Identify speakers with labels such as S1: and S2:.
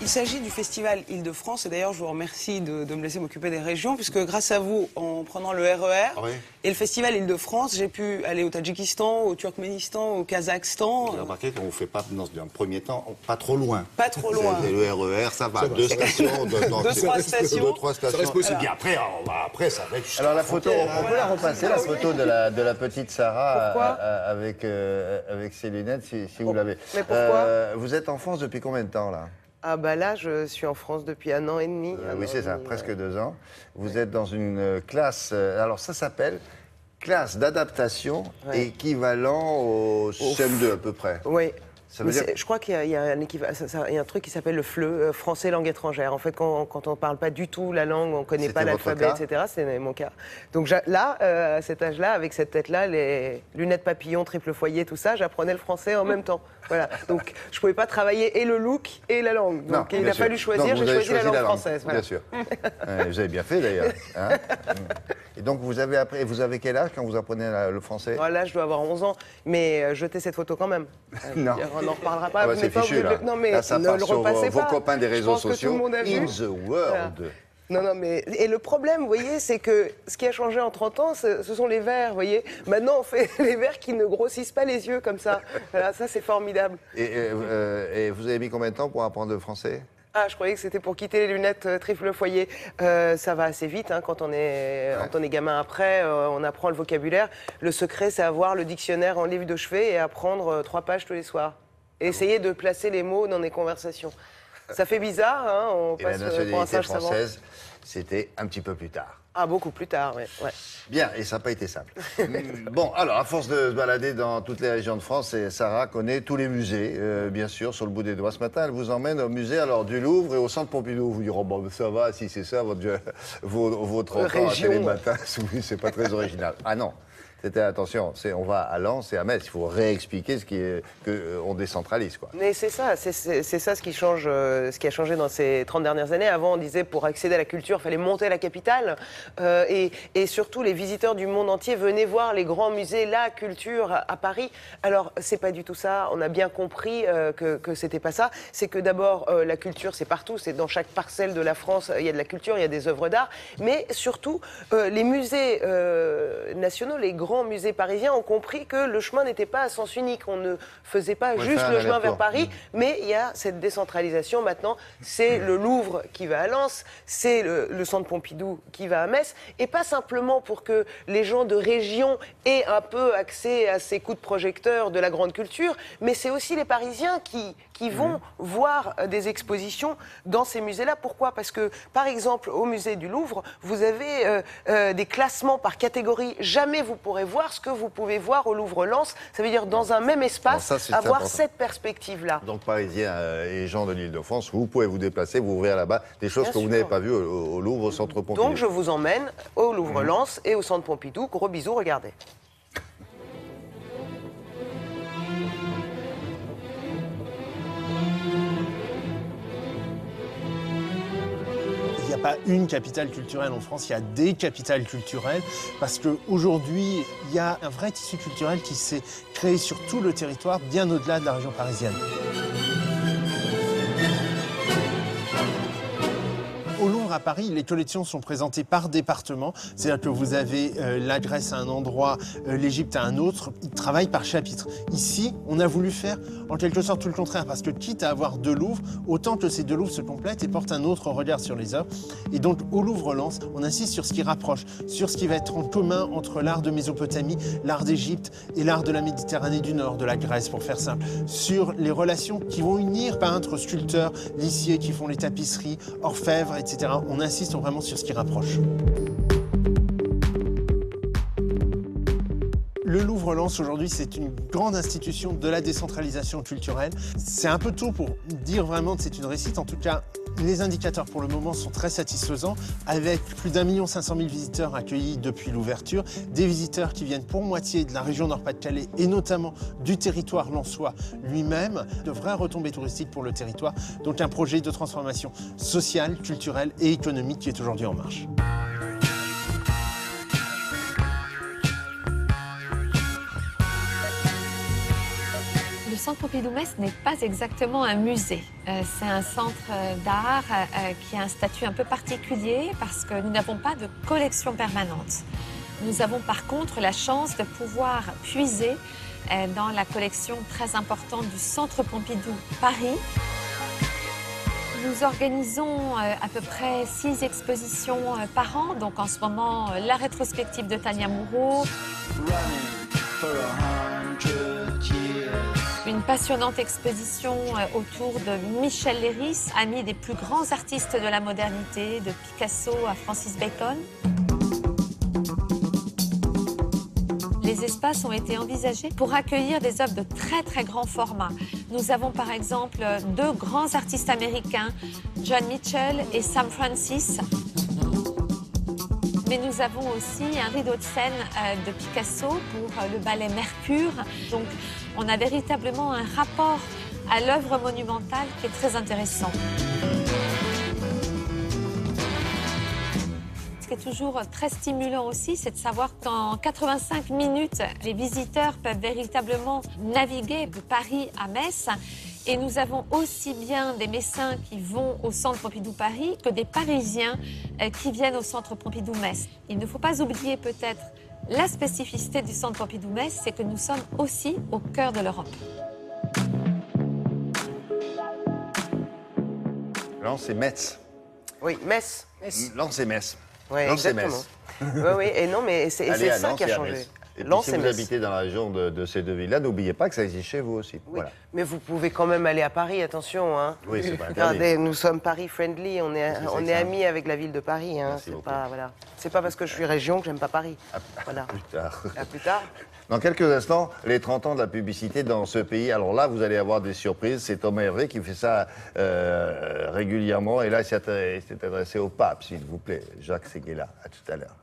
S1: s'agit du festival Île-de-France, et d'ailleurs je vous remercie de me laisser m'occuper des régions, puisque grâce à vous, en prenant le RER et le festival Île-de-France, j'ai pu aller au Tadjikistan, au Turkménistan, au Kazakhstan.
S2: Vous avez remarqué qu'on ne fait pas, dans un premier temps, pas trop loin.
S1: Pas trop loin.
S2: Le RER, ça va. Deux stations. Deux, trois stations.
S3: Ça reste possible.
S2: Et puis après, ça va être...
S4: Alors la photo, on peut la repasser, la photo de la petite Sarah avec ses lunettes, si vous l'avez.
S5: Mais pourquoi
S4: vous êtes en France depuis combien de temps, là?
S5: Ah bah là, je suis en France depuis 1 an et demi.
S4: Oui, c'est ça, presque 2 ans. Vous êtes dans une classe, alors ça s'appelle classe d'adaptation équivalent au CM2 à peu près.
S5: Oui.
S4: Ça veut dire...
S5: Je crois qu'il y a un truc qui s'appelle le FLE, français langue étrangère. En fait, quand on ne parle pas du tout la langue, on ne connaît pas l'alphabet, etc., c'est mon cas. Donc là, à cet âge-là, avec cette tête-là, les lunettes papillons, triple foyer, tout ça, j'apprenais le français en même temps. Voilà. Donc je ne pouvais pas travailler et le look et la langue. Donc il a fallu choisir, j'ai choisi la langue française. Voilà.
S4: Bien sûr. Vous avez bien fait d'ailleurs. Hein. Et donc vous avez quel âge quand vous apprenez le français?
S5: Là, je dois avoir 11 ans, mais jetez cette photo quand même.
S4: Non.
S5: On n'en reparlera pas.
S4: Ah bah, c'est fichu, là.
S5: Non, mais
S4: là, ça
S5: ne
S4: part
S5: le
S4: sur
S5: repassez
S4: vos
S5: pas.
S4: copains des réseaux sociaux.
S5: In
S4: the world.
S5: Voilà. Non, mais... Et le problème, vous voyez, c'est que ce qui a changé en 30 ans, ce sont les verres, vous voyez. Maintenant, on fait les verres qui ne grossissent pas les yeux comme ça. Voilà, ça, c'est formidable.
S4: Et vous avez mis combien de temps pour apprendre le français?
S5: Ah, je croyais que c'était pour quitter les lunettes triple foyer. Ça va assez vite, hein, quand on est gamin après, on apprend le vocabulaire. Le secret, c'est avoir le dictionnaire en livre de chevet et apprendre 3 pages tous les soirs. Et essayer de placer les mots dans des conversations. Ça fait bizarre, hein, on
S4: et
S5: passe
S4: la
S5: pour un
S4: nationalité
S5: sage savant.
S4: française, c'était un petit peu plus tard.
S5: Ah, beaucoup plus tard, oui. Ouais.
S4: Bien, et ça n'a pas été simple. Bon, alors, à force de se balader dans toutes les régions de France, Sarah connaît tous les musées, bien sûr, sur le bout des doigts. Ce matin, elle vous emmène au musée du Louvre et au Centre Pompidou. Vous direz, oh, bon, ça va, si c'est ça, votre enfant à Télématin. Oui, c'est pas très original. Ah non. C'était, attention, on va à Lens et à Metz. Il faut réexpliquer qu'on décentralise, quoi.
S5: Mais c'est ça ce qui change, ce qui a changé dans ces 30 dernières années. Avant, on disait pour accéder à la culture, il fallait monter à la capitale. Et surtout, les visiteurs du monde entier venaient voir les grands musées, la culture à Paris. Alors, c'est pas du tout ça. On a bien compris que c'était pas ça. C'est que d'abord, la culture, c'est partout. C'est dans chaque parcelle de la France, il y a de la culture, il y a des œuvres d'art. Mais surtout, les musées nationaux, les grands musées parisiens ont compris que le chemin n'était pas à sens unique. On ne faisait pas juste le chemin vers Paris, mais il y a cette décentralisation maintenant. C'est le Louvre qui va à Lens, c'est le Centre Pompidou qui va à Metz, et pas simplement pour que les gens de région aient un peu accès à ces coups de projecteur de la grande culture, mais c'est aussi les Parisiens qui vont voir des expositions dans ces musées-là. Pourquoi? Parce que, par exemple, au musée du Louvre, vous avez des classements par catégorie. Jamais vous pourrez voir ce que vous pouvez voir au Louvre-Lens. Ça veut dire dans un même espace, avoir cette perspective-là.
S4: Donc, Parisiens et gens de l'Île-de-France, vous pouvez vous déplacer, vous ouvrir là-bas des choses que vous n'avez pas vues au Louvre, au Centre Pompidou.
S5: Donc, je vous emmène au Louvre-Lens et au Centre Pompidou. Gros bisous, regardez.
S6: Il n'y a pas une capitale culturelle en France, il y a des capitales culturelles parce qu'aujourd'hui, il y a un vrai tissu culturel qui s'est créé sur tout le territoire, bien au-delà de la région parisienne. Au Louvre à Paris, les collections sont présentées par département, c'est-à-dire que vous avez la Grèce à un endroit, l'Égypte à un autre, ils travaillent par chapitre. Ici, on a voulu faire en quelque sorte tout le contraire, parce que quitte à avoir 2 Louvres, autant que ces 2 Louvres se complètent et portent un autre regard sur les œuvres. Et donc au Louvre-Lens, on insiste sur ce qui rapproche, sur ce qui va être en commun entre l'art de Mésopotamie, l'art d'Égypte et l'art de la Méditerranée du Nord, de la Grèce pour faire simple, sur les relations qui vont unir peintres, sculpteurs, lissiers qui font les tapisseries, orfèvres, etc. On insiste vraiment sur ce qui rapproche. Le Louvre-Lens, aujourd'hui, c'est une grande institution de la décentralisation culturelle. C'est un peu tôt pour dire vraiment que c'est une réussite. En tout cas, les indicateurs pour le moment sont très satisfaisants, avec plus d'1 500 000 visiteurs accueillis depuis l'ouverture, des visiteurs qui viennent pour moitié de la région Nord-Pas-de-Calais et notamment du territoire lensois lui-même, de vraies retombées touristiques pour le territoire. Donc un projet de transformation sociale, culturelle et économique qui est aujourd'hui en marche.
S3: Centre Pompidou-Metz n'est pas exactement un musée. C'est un centre d'art qui a un statut un peu particulier parce que nous n'avons pas de collection permanente. Nous avons par contre la chance de pouvoir puiser dans la collection très importante du Centre Pompidou Paris. Nous organisons à peu près 6 expositions par an. Donc en ce moment, la rétrospective de Tania Moreau. Une passionnante exposition autour de Michel Léris, ami des plus grands artistes de la modernité, de Picasso à Francis Bacon. Les espaces ont été envisagés pour accueillir des œuvres de très grand format. Nous avons par exemple 2 grands artistes américains, John Mitchell et Sam Francis. Mais nous avons aussi un rideau de scène de Picasso pour le ballet Mercure. Donc on a véritablement un rapport à l'œuvre monumentale qui est très intéressant. Ce qui est toujours très stimulant aussi, c'est de savoir qu'en 85 minutes, les visiteurs peuvent véritablement naviguer de Paris à Metz. Et nous avons aussi bien des Messins qui vont au Centre Pompidou-Paris que des Parisiens qui viennent au Centre Pompidou-Metz. Il ne faut pas oublier peut-être la spécificité du Centre Pompidou-Metz, c'est que nous sommes aussi au cœur de l'Europe.
S4: Là, c'est Metz.
S5: Oui, Metz.
S4: Là, c'est Metz.
S5: Oui, exactement. Oui, et non, mais c'est ça qui a changé.
S4: Et puis, si vous habitez dans la région de ces 2 villes-là, n'oubliez pas que ça existe chez vous aussi.
S5: Oui,
S4: voilà.
S5: mais vous pouvez quand même aller à Paris, attention. Hein.
S4: Oui, c'est pas
S5: Regardez,
S4: interdit.
S5: nous sommes Paris-friendly, on est amis avec la ville de Paris. Hein. C'est pas parce que je suis région que j'aime pas Paris. Voilà.
S4: Plus tard.
S5: À plus tard.
S4: Dans quelques instants, les 30 ans de la publicité dans ce pays. Alors là, vous allez avoir des surprises. C'est Thomas Hervé qui fait ça régulièrement. Et là, il s'est adressé au pape, s'il vous plaît. Jacques Séguéla. À tout à l'heure.